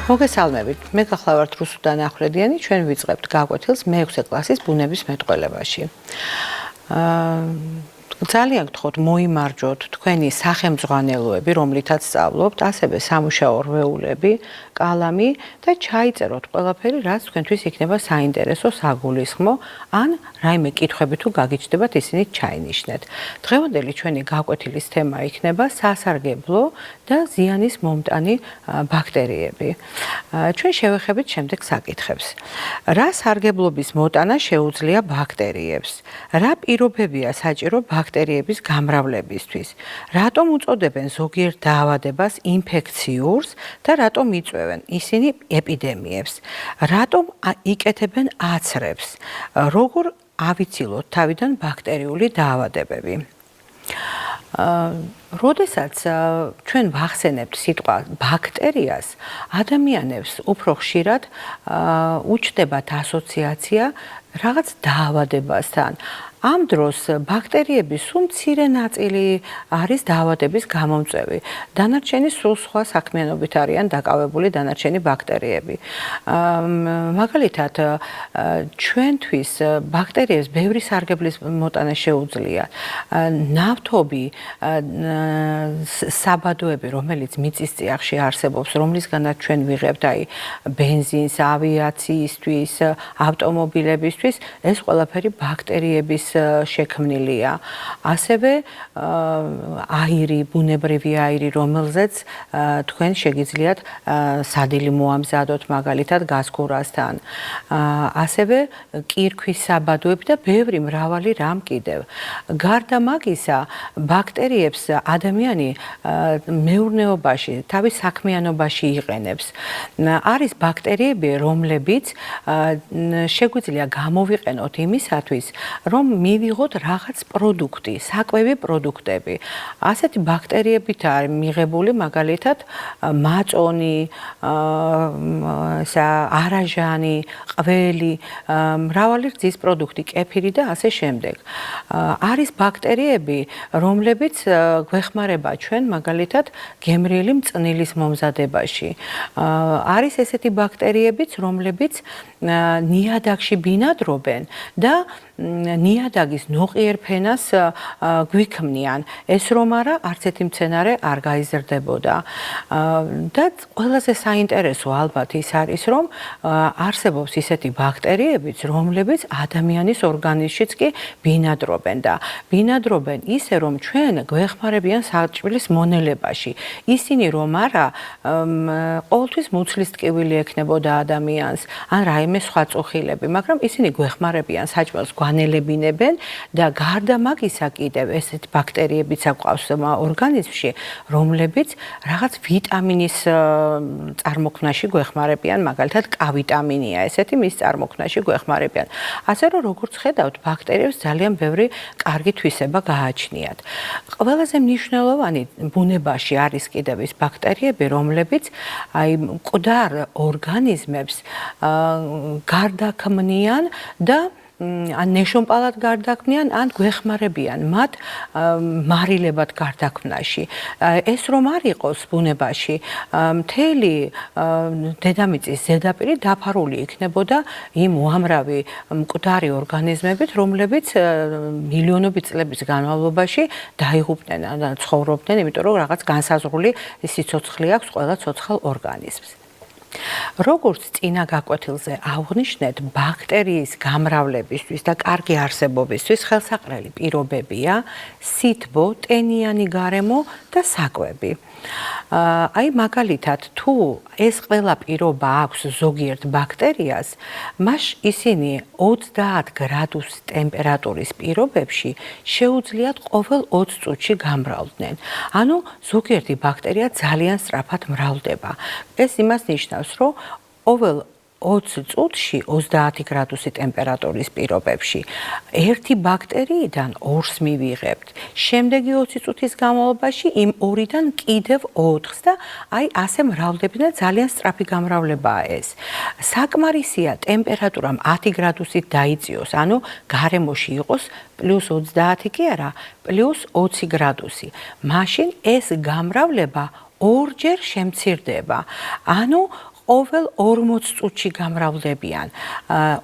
მოგესალმებით. მე გახლავართ რუსუდან ახვლედიანი, ჩვენ ვიწყებთ გაკვეთილს მე-6 კლასის ბუნების მეტყველებაში. ძალიან გთხოვთ მოიმარჯვოთ თქვენი სახელმძღვანელოები, რომლითაც სწავლობთ, ასევე სამუშაო რვეულები, კალამი და ჩაიწეროთ ყველაფერი, რაც თქვენთვის იქნება საინტერესო, საგულისხმო, ან რაიმე კითხვები თუ გაგიჩნდებათ, ისინი ჩაინიშნეთ. დღევანდელი ჩვენი გაკვეთილის თემა იქნება სასარგებლო და ზიანის მომტანი ბაქტერიები. ჩვენ შევეხებით შემდეგ საკითხებს. რა სარგებლობის მოტანა შეუძლია ბაქტერიებს? რა პირობებია საჭირო ბაქტერიების გამრავლებისთვის? რატომ უწოდებენ ზოგიერთ დაავადებას ინფექციურს და რატომ იწვევენ ისინი ეპიდემიებს? რატომ იკეთებენ აცრებს? როგორ ავიცილოთ თავიდან ბაქტერიული დაავადებები? როდესაც ჩვენ ვახსენებთ სიტყვა ბაქტერიას, ადამიანებს უფრო ხშირად უჩნდებათ ასოციაცია რაღაც დაავადებასთან. ამ დროს ბაქტერიების სულ მცირე ნაწილი არის დაავადების გამომწვევი. დანარჩენი სულ სხვა საქმიანობით არიან დაკავებული დანარჩენი ბაქტერიები. მაგალითად, ჩვენთვის ბაქტერიებს ბევრი სარგებლის მოტანა შეუძლია. ნავთობი, საბადოები, რომელიც მიწის წიაღში არსებობს, რომლისგანაც ჩვენ ვიღებთ ბენზინს, ავიაციისთვის, ავტომობილებისთვის, ეს ყველაფერი ბაქტერიების შექმნილია. ასევე აირი, ბუნებრივი აირი, რომელზეც თქვენ შეგიძლიათ სადილი მოამზადოთ, მაგალითად გაზგურასთან. ასევე კირქვის საბადოები და ბევრი მრავალი რამ კიდევ. გარდა მაგისა, ბაქტერიებს ადამიანი მეურნეობაში, თავის საქმიანობაში იყენებს. არის ბაქტერიები, რომლებიც შეგვიძლია გამოვიყენოთ იმისათვის, რომ მივიღოთ რაღაც პროდუქტი, საკვები პროდუქტები. ასეთი ბაქტერიებით არის მიღებული მაგალითად მაწონი, არაჟანი, ყველი, მრავალი რძის პროდუქტი, კეფირი და ასე შემდეგ. არის ბაქტერიები, რომლებიც გვეხმარება ჩვენ მაგალითად გემრიელი მწნილის მომზადებაში. არის ესეთი ბაქტერიებიც, რომლებიც ნიადაგში ბინადრობენ და ნიადაგის ნოყიერ ფენას გვიქმნიან. ეს რომ არა, არც ერთი მცენარე არ გაიზრდებოდა. და ყველაზე საინტერესო ალბათ ის არის, რომ არსებობს ისეთი ბაქტერიებიც, რომლებიც ადამიანის ორგანიზმშიც კი ბინადრობენ და ბინადრობენ ისე, რომ ჩვენ გვეხმარებიან საჭმლის მონელებაში. ისინი რომ არა, ყოველთვის მუცლის ტკივილი ექნებოდა ადამიანს, ან რაიმე სხვა წუხილები, მაგრამ ისინი გვეხმარებიან საჭმელს გვანელებინებენ და გარდა მაგისა კიდევ ესეთ ბაქტერიებიც აყვავს ორგანიზმში, რომლებიც რაღაც ვიტამინის წარმოქმნაში გვეხმარებიან, მაგალითად K ვიტამინია, ესეთი მის წარმოქმნაში გვეხმარებიან. ასე რომ როგორც ხედავთ, ბაქტერიებს ძალიან ბევრი კარგი თვისება გააჩნიათ. ყველაზე მნიშვნელოვანი ბუნებაში არის კიდევ ის ბაქტერიები, რომლებიც მკვდარ ორგანიზმებს გარდაქმნიან და ან ნეშომპალად გარდაქმნიან, ან გვეხმარებიან მათ მარილებად გარდაქმნაში. ეს რომ არ იყოს ბუნებაში, მთელი დედამიწის ზედაპირი დაფარული იქნებოდა იმ უამრავი მკვდარი ორგანიზმებით, რომლებიც მილიონობით წლების განმავლობაში დაიღუპნენ და ცხოვრობდნენ, იმიტომ რომ რაღაც განსაზღვრული სიცოცხლე აქვს ყველა ცოცხალ ორგანიზმს. როგორც წინა გაკვეთილზე აღვნიშნეთ, ბაქტერიის გამრავლებისთვის და კარგი არსებობისთვის ხელსაყრელი პირობებია სითბო, ტენიანი გარემო და საკვები. მაგალითად, თუ ეს ყველა პირობა აქვს ზოგიერთ ბაქტერიას, მას ისინი 30 გრადუს ტემპერატურის პირობებში შეუძლიათ ყოველ 20 წუთში გამრავლდნენ. ანუ ზოგიერთი ბაქტერია ძალიან სწრაფად მრავლდება. ეს იმას ნიშნავს, რომ ყოველ 20 წუთში 30 გრადუსი ტემპერატურის პირობებში ერთი ბაქტერიიდან 2-ს მივიღებთ. შემდეგი 20 წუთის განმავლობაში იმ 2-დან კიდევ 4-ს და ასე მრავლდებიან, ძალიან სწრაფი გამრავლებაა ეს. საკმარისია ტემპერატურამ 10 გრადუსით დაიწიოს, ანუ გარემოში იყოს +30 კი არა, +20 გრადუსი. მაშინ ეს გამრავლება ორჯერ შემცირდება. ანუ ყოველ 40 წუთში გამრავლდებიან.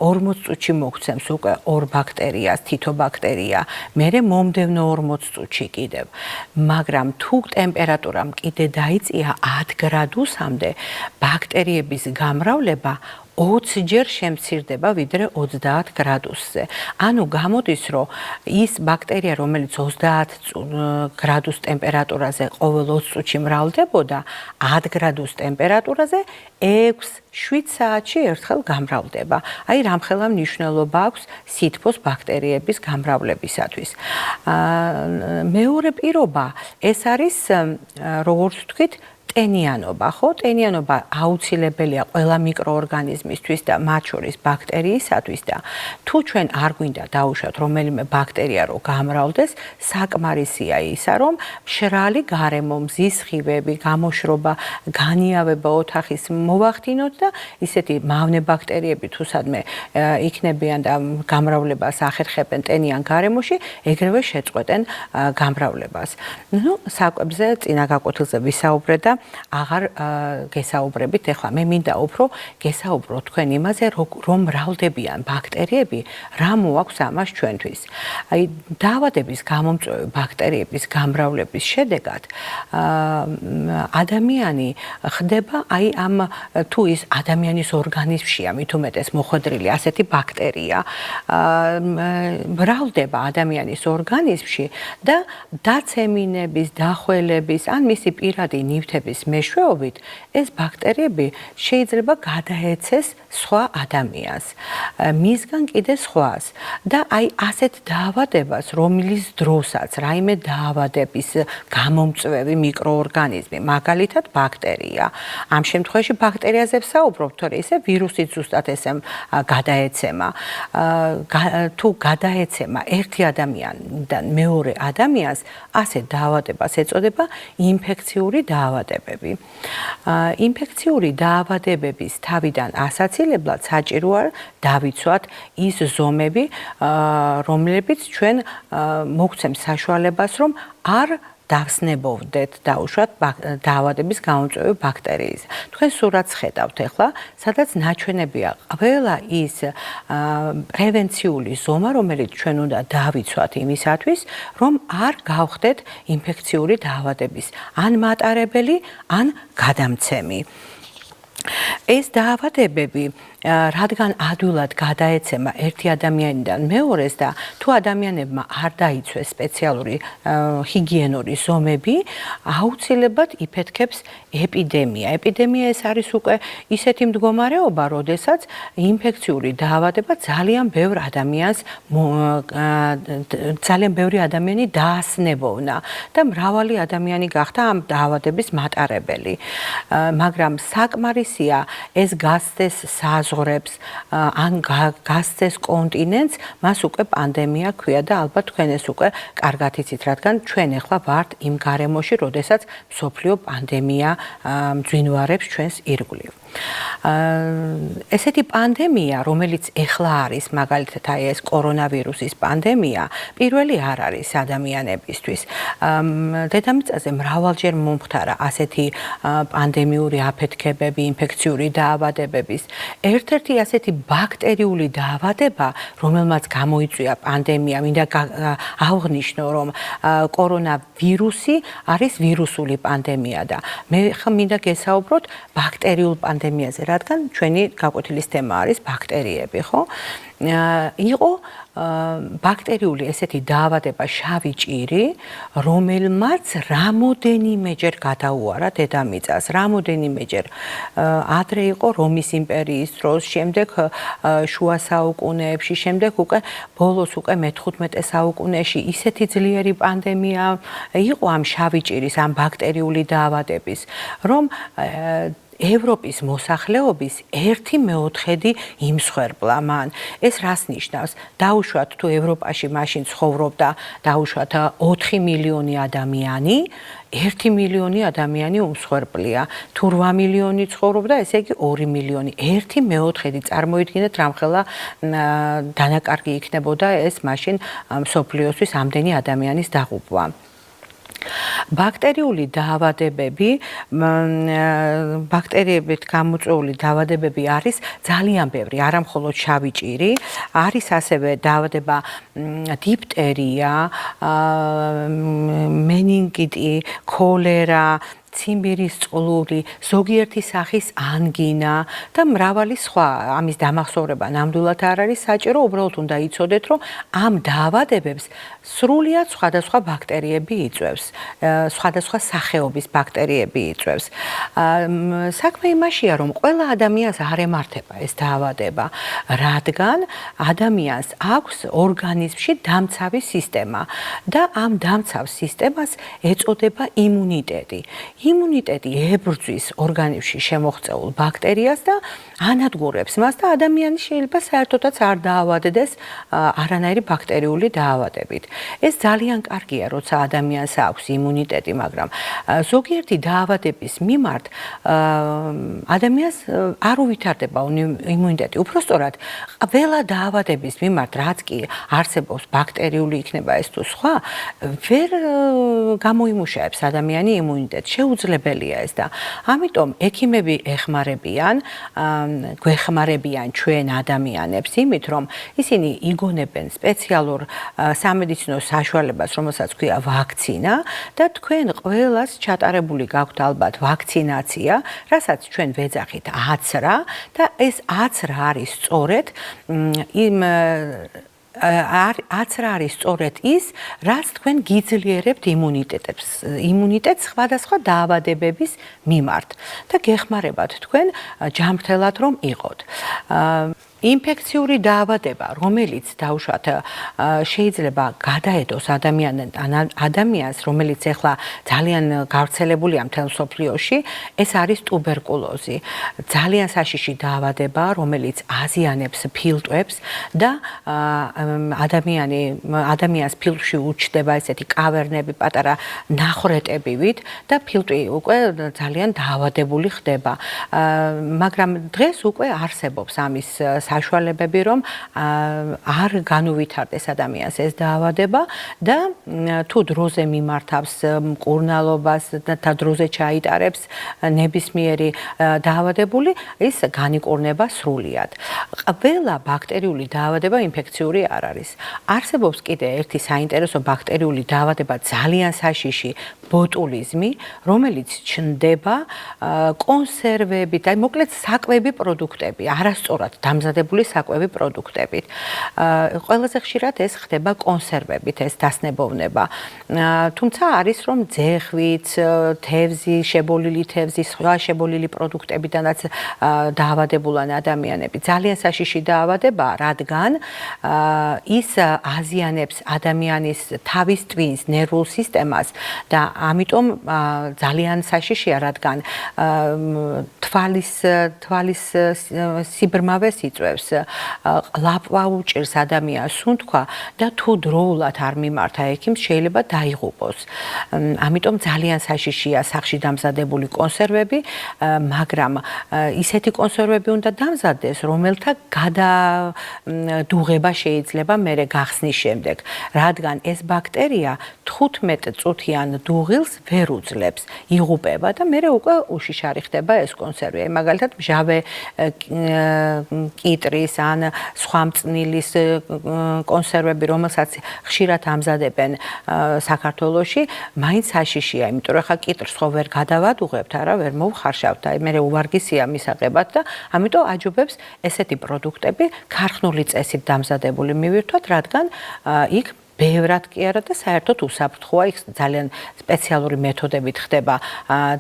40 წუთში მოგცემს უკვე ორ ბაქტერიას, თითო ბაქტერია, მერე მომდევნო 40 წუთში კიდევ. მაგრამ თუ ტემპერატურამ კიდე დაიწია 10 გრადუსამდე, ბაქტერიების გამრავლება 20 ჯერ შემცირდება ვიდრე 30 გრადუსზე. ანუ გამოდის, რომ ის ბაქტერია, რომელიც 30 გრადუს ტემპერატურაზე ყოველ 20 წუთში მრავლდებოდა, 10 გრადუს ტემპერატურაზე 6-7 საათში ერთხელ გამრავლდება. აი რამხელა მნიშვნელობა აქვს სითბოს ბაქტერიების გამრავლებისათვის. მეორე პირობა ეს არის, როგორც ვთქვით, ტენიანობა, ხო? ტენიანობა აუცილებელია ყველა მიკროორგანიზმისთვის და მათ შორის ბაქტერიისათვის და თუ ჩვენ არ გვინდა დავუშვათ რომელიმე ბაქტერია რომ გამრავლდეს, საკმარისია ისა, რომ მშრალი გარემო, მზის სხივები, გამოშრობა, განიავება ოთახის მოვახდინოთ და ისეთი მავნე ბაქტერიები თუ სადმე იქნებიან და გამრავლებას ახერხებენ ტენიან გარემოში, ეგრევე შეწყვეტენ გამრავლებას. ნუ საკვებზე წინა გაკვეთილზე ვისაუბრე და აღარ გესაუბრებით. ეხლა მე მინდა უფრო გესაუბრო თქვენ იმაზე, რომ მრავლდებიან ბაქტერიები, რა მოაქვს ამას ჩვენთვის. აი დაავადების გამომწვევი ბაქტერიების გამრავლების შედეგად ადამიანი ხდება აი ამ თუ ის ადამიანის ორგანიზმშია მით უმეტეს მოხვედრილი ასეთი ბაქტერია მრავლდება ადამიანის ორგანიზმში და დაცემინების, დახველების ან მისი პირადი ნივთების მეშვეობით ეს ბაქტერიები შეიძლება გადაეცეს სხვა ადამიანს, მისგან კიდე სხვას და აი ასეთ დაავადებას, რომლის დროსაც რაიმე დაავადების გამომწვევი მიკროორგანიზმი, მაგალითად ბაქტერია, ამ შემთხვევაში ბაქტერიაზე ვსაუბრობ, თორე ისე ვირუსიც ზუსტად ესე გადაეცემა, თუ გადაეცემა ერთი ადამიანიდან მეორე ადამიანს, ასეთ დაავადებას ეწოდება ინფექციური დაავადებები. ინფექციური დაავადებების თავიდან ასაცილებლად საჭიროა დავიცვათ ის ზომები, რომლებიც ჩვენ მოგცემს საშუალებას, რომ არ დავსნებოვდეთ დაუშვათ დაავადების გამომწვევი ბაქტერიის. თქვენ სურათს ხედავთ ახლა, სადაც ნაჩვენებია ყველა ის პრევენციული ზომა, რომელიც ჩვენ უნდა დავიცვათ იმისათვის, რომ არ გავხდეთ ინფექციური დაავადების ან მატარებელი, ან გადამცემი. ეს დაავადებები რადგან ადვილად გადაეცემა ერთი ადამიანიდან მეორეს და თუ ადამიანებმა არ დაიცვეს სპეციალური ჰიგიენური ზომები, აუცილებლად იფეთქებს ეპიდემია. ეპიდემია ეს არის უკვე ისეთი მდგომარეობა, როდესაც ინფექციური დაავადება ძალიან ბევრი ადამიანი დაასნებოვნა და მრავალი ადამიანი გახდა ამ დაავადების მატარებელი. მაგრამ საკმარისია ეს გასცეს საზღვრებს ან გასცეს კონტინენტს, მას უკვე პანდემია ქვია და ალბათ თქვენ ეს უკვე კარგად იცით, რადგან ჩვენ ახლა ვართ იმ გარემოში, როდესაც მსოფლიო პანდემია მძვინვარებს ჩვენს ირგვლივ. ესეთი პანდემია, რომელიც ეხლა არის, მაგალითად აი ეს კორონავირუსის პანდემია, პირველი არ არის ადამიანებისთვის. დედამიწაზე მრავალჯერ მომხდარა ასეთი პანდემიური აფეთქებები, ინფექციური დაავადებების. ერთ-ერთი ასეთი ბაქტერიული დაავადება, რომელმაც გამოიწვია პანდემია, მინდა აღვნიშნო, რომ კორონავირუსი არის ვირუსული პანდემია და მე ხა მინდა გესაუბროთ ბაქტერიულ პანდემიაზე, რადგან ჩვენი გაკვეთილის თემა არის ბაქტერიები, ხო? იყო ბაქტერიული ესეთი დაავადება შავი ჭირი, რომელმაც რამოდენიმეჯერ გადაუარა დედამიწას, რამოდენიმეჯერ. ადრე იყო რომის იმპერიის დროს, შემდეგ შუა საუკუნეებში, შემდეგ უკვე ბოლოს უკვე მე-15 საუკუნეში ისეთი ძლიერი პანდემია იყო ამ შავი ჭირის, ამ ბაქტერიული დაავადების, რომ ევროპის მოსახლეობის 1/4 იმსხვერპლა მან. ეს რას ნიშნავს? დაუშვათ თუ ევროპაში მაშინ ცხოვრობდა დაუშვათ 4 მილიონი ადამიანი, 1 მილიონი ადამიანი უმსხვერპლია. თუ 8 მილიონი ცხოვრობდა, ესე იგი 2 მილიონი. 1/4 წარმოიდგინეთ რამხელა დანაკარგი იქნებოდა ეს მაშინ მსოფლიოსთვის ამდენი ადამიანის დაღუპვა. ბაქტერიული დაავადებები, ბაქტერიებით გამოწვეული დაავადებები არის ძალიან ბევრი, არა მხოლოდ შავი ჭირი, არის ასევე დაავადება დიფტერია, მენინგიტი, ქოლერა, ციმბირის წყლური, ზოგიერთი სახის ანგინა და მრავალი სხვა. ამის დამახსოვრება ნამდვილად არ არის საჭირო, უბრალოდ უნდა იცოდეთ, რომ ამ დაავადებებს სრულიად სხვადასხვა ბაქტერიები იწვევს, სხვადასხვა სახეობის ბაქტერიები იწვევს. საქმე იმაშია, რომ ყველა ადამიანს არ ემართება ეს დაავადება, რადგან ადამიანს აქვს ორგანიზმში დამცავი სისტემა და ამ დამცავ სისტემას ეწოდება იმუნიტეტი. იმუნიტეტი ებრძვის ორგანიზმში შემოღწეულ ბაქტერიას და ანადგურებს მას და ადამიანი შეიძლება საერთოდაც არ დაავადდეს არანაირი ბაქტერიული დაავადებით. ეს ძალიან კარგია, როცა ადამიანს აქვს იმუნიტეტი, მაგრამ ზოგიერთი დაავადების მიმართ ადამიანს არ უვითარდება იმუნიტეტი. უпростоრად, ყველა დაავადების მიმართ, რაც კი არსებობს ბაქტერიული იქნება ეს თუ სხვა, ვერ გამოიმუშავებს ადამიანი იმუნიტეტი. შეუძლებელია ეს და ამიტომ ექიმები გვეხმარებიან ჩვენ ადამიანებს იმით, რომ ისინი იგონებენ სპეციალურ სამედიცინო საშუალებას, რომელსაც ქვია ვაქცინა და თქვენ ყველას ჩატარებული გაქვთ ალბათ ვაქცინაცია, რასაც ჩვენ ვეძახით აცრა და ეს აცრა არის სწორედ იმ აცრა არის სწორედ ის, რაც თქვენ გიძლიერებთ იმუნიტეტს სხვადასხვა დაავადებების მიმართ და გეხმარებათ თქვენ ჯანმრთელად რომ იყოთ. ინფექციური დაავადება, რომელიც დაუშვათ შეიძლება გადაედოს ადამიანს, რომელიც ახლა ძალიან გავრცელებულია მთელ მსოფლიოში, ეს არის ტუბერკულოზი. ძალიან საშიში დაავადება, რომელიც აზიანებს ფილტვებს და ადამიანს ფილტვში უჩნდება ესეთი კავერნები, პატარა ნახრეტებივით და ფილტვი უკვე ძალიან დაავადებული ხდება. მაგრამ დღეს უკვე არსებობს ამის საშუალებები, რომ არ განუვითარდეს ადამიანს ეს დაავადება და თუ დროზე მიმართავს მკურნალობას და დროზე ჩაიტარებს ნებისმიერი დაავადებული, ის განიკურნება სრულიად. ყველა ბაქტერიული დაავადება ინფექციური არ არის. არსებობს კიდე ერთი საინტერესო ბაქტერიული დაავადება, ძალიან საშიში, ბოტულიზმი, რომელიც ჩნდება კონსერვებით, აი მოკლედ საკვები პროდუქტები, არასწორად დამზადებული საკვები პროდუქტებით. ყველაზე ხშირად ეს ხდება კონსერვებით, ეს დასნებოვნება. თუმცა არის რომ ძეხვით, თევზი, შებოლილი თევზი, სხვა შებოლილი პროდუქტებიდანაც დაავადებულან ადამიანები. ძალიან საშიში დაავადებაა, რადგან ის აზიანებს ადამიანის თავის ტვინს, ნერვულ სისტემას და ამიტომ ძალიან საშიშია, რადგან თვალის სიბრმავეს იწვევს, ყლაპვა უჭირს ადამიანს სუნთქვა და თუ დროულად არ მიმართა ექიმს, შეიძლება დაიღუპოს. ამიტომ ძალიან საშიშია სახში დამზადებული კონსერვები, მაგრამ ისეთი კონსერვები უნდა დამზადდეს, რომელთა გადადუღება შეიძლება მერე გახსნის შემდეგ, რადგან ეს ბაქტერია 15 წუთიან დუღილს ვერ უძლებს, იღუპება და მერე უკვე უშიშარი ხდება ეს კონსერვი. მაგალითად, მჟავე კიტრის ან სხვა მწნილის კონსერვები, რომელსაც ხშირად ამზადებენ საქართველოში, მაინც საშიშია, იმიტომ რომ ხა კიტრს ხო ვერ გადავადუღებთ, არა, ვერ მოვხარშავთ, აი მე უვარგისია მისაღებად და ამიტომ აჯობებს ესეთი პროდუქტები ქარხნული წესით დამზადებული მივირთვათ, რადგან იქ ბევრად კი არა და საერთოდ უსაფრთხოა, იქ ძალიან სპეციალური მეთოდებით ხდება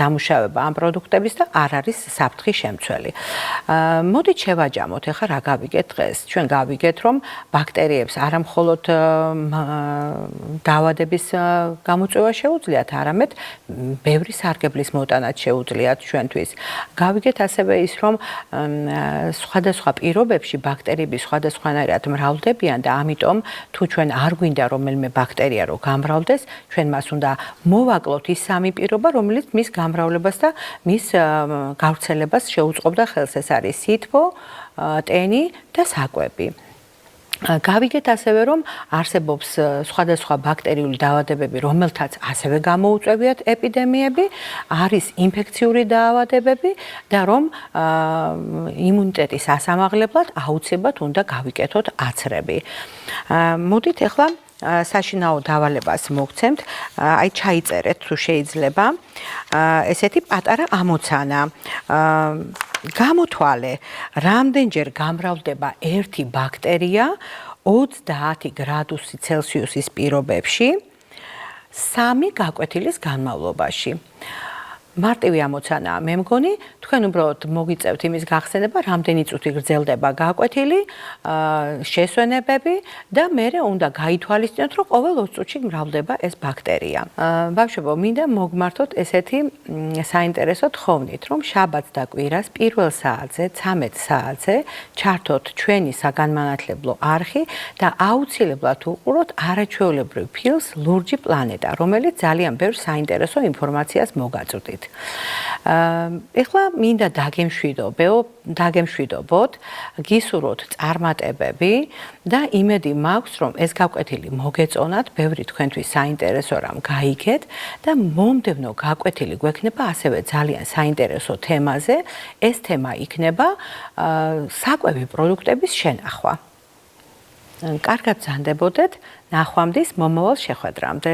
დამუშავება ამ პროდუქტების და არ არის საფრთხის შემცველი. მოდით შევაჯამოთ, ეხლა რა გავიგეთ დღეს? ჩვენ გავიგეთ, რომ ბაქტერიებს არა მხოლოდ დაავადების გამოწვევა შეუძლიათ, არამედ ბევრი სარგებლის მოტანაც შეუძლიათ ჩვენთვის. გავიგეთ ასევე ის, რომ სხვადასხვა პირობებში ბაქტერიები სხვადასხვანაირად მრავლდებიან და ამიტომ თუ ჩვენ არ გვინდა რომელიმე ბაქტერია რო გამრავლდეს, ჩვენ მას უნდა მოვაკლოთ ის სამი პირობა, რომელიც მის გამრავლებას და მის გავრცელებას შეუწყობდა ხელს. ეს არის სითბო, ტენი და საკვები. გავიგეთ ასევე, რომ არსებობს სხვადასხვა ბაქტერიული დაავადებები, რომელთაც ასევე გამოუწვევიათ ეპიდემიები, არის ინფექციური დაავადებები და რომ იმუნიტეტის ასამაღლებლად აუცილებლად უნდა გავიკეთოთ აცრები. მოდით ახლა საშინაო დავალებას მოგცემთ, აი ჩაიწერეთ თუ შეიძლება ესეთი პატარა ამოცანა. გამოთვალე, რამდენჯერ გამრავლდება ერთი ბაქტერია 30 გრადუსი ცელსიუსის პირობებში 3 გაკვეთილის განმავლობაში. მარტივი ამოცანაა, მე მგონი, თქვენ უბრალოდ მოგიწევთ იმის გახსენება, რამდენი წუთი გრძელდება გაკვეთილი, შესვენებები და მერე უნდა გაითვალისწინოთ, რომ ყოველ 20 წუთში მრავლდება ეს ბაქტერია. ბავშვებო, მინდა მოგმართოთ ესეთი საინტერესო თხოვნით, რომ შაბათს და კვირას პირველ საათზე, 13 საათზე ჩართოთ ჩვენი საგანმანათლებლო არხი და აუცილებლად უყუროთ არაჩვეულებრივ ფილმს ლურჯი პლანეტა, რომელიც ძალიან ბევრ საინტერესო ინფორმაციას მოგაწვდით. ეხლა მინდა დაგემშვიდობოთ, გისურვოთ წარმატებები და იმედი მაქვს, რომ ეს გაკვეთილი მოგეწონათ, ბევრი თქვენთვის საინტერესო რამ გაიგეთ და მომდევნო გაკვეთილი გვექნება ასევე ძალიან საინტერესო თემაზე. ეს თემა იქნება საკვები პროდუქტების შენახვა. კარგად ბრძანდებოდეთ, ნახვამდის მომავალ შეხვედრამდე.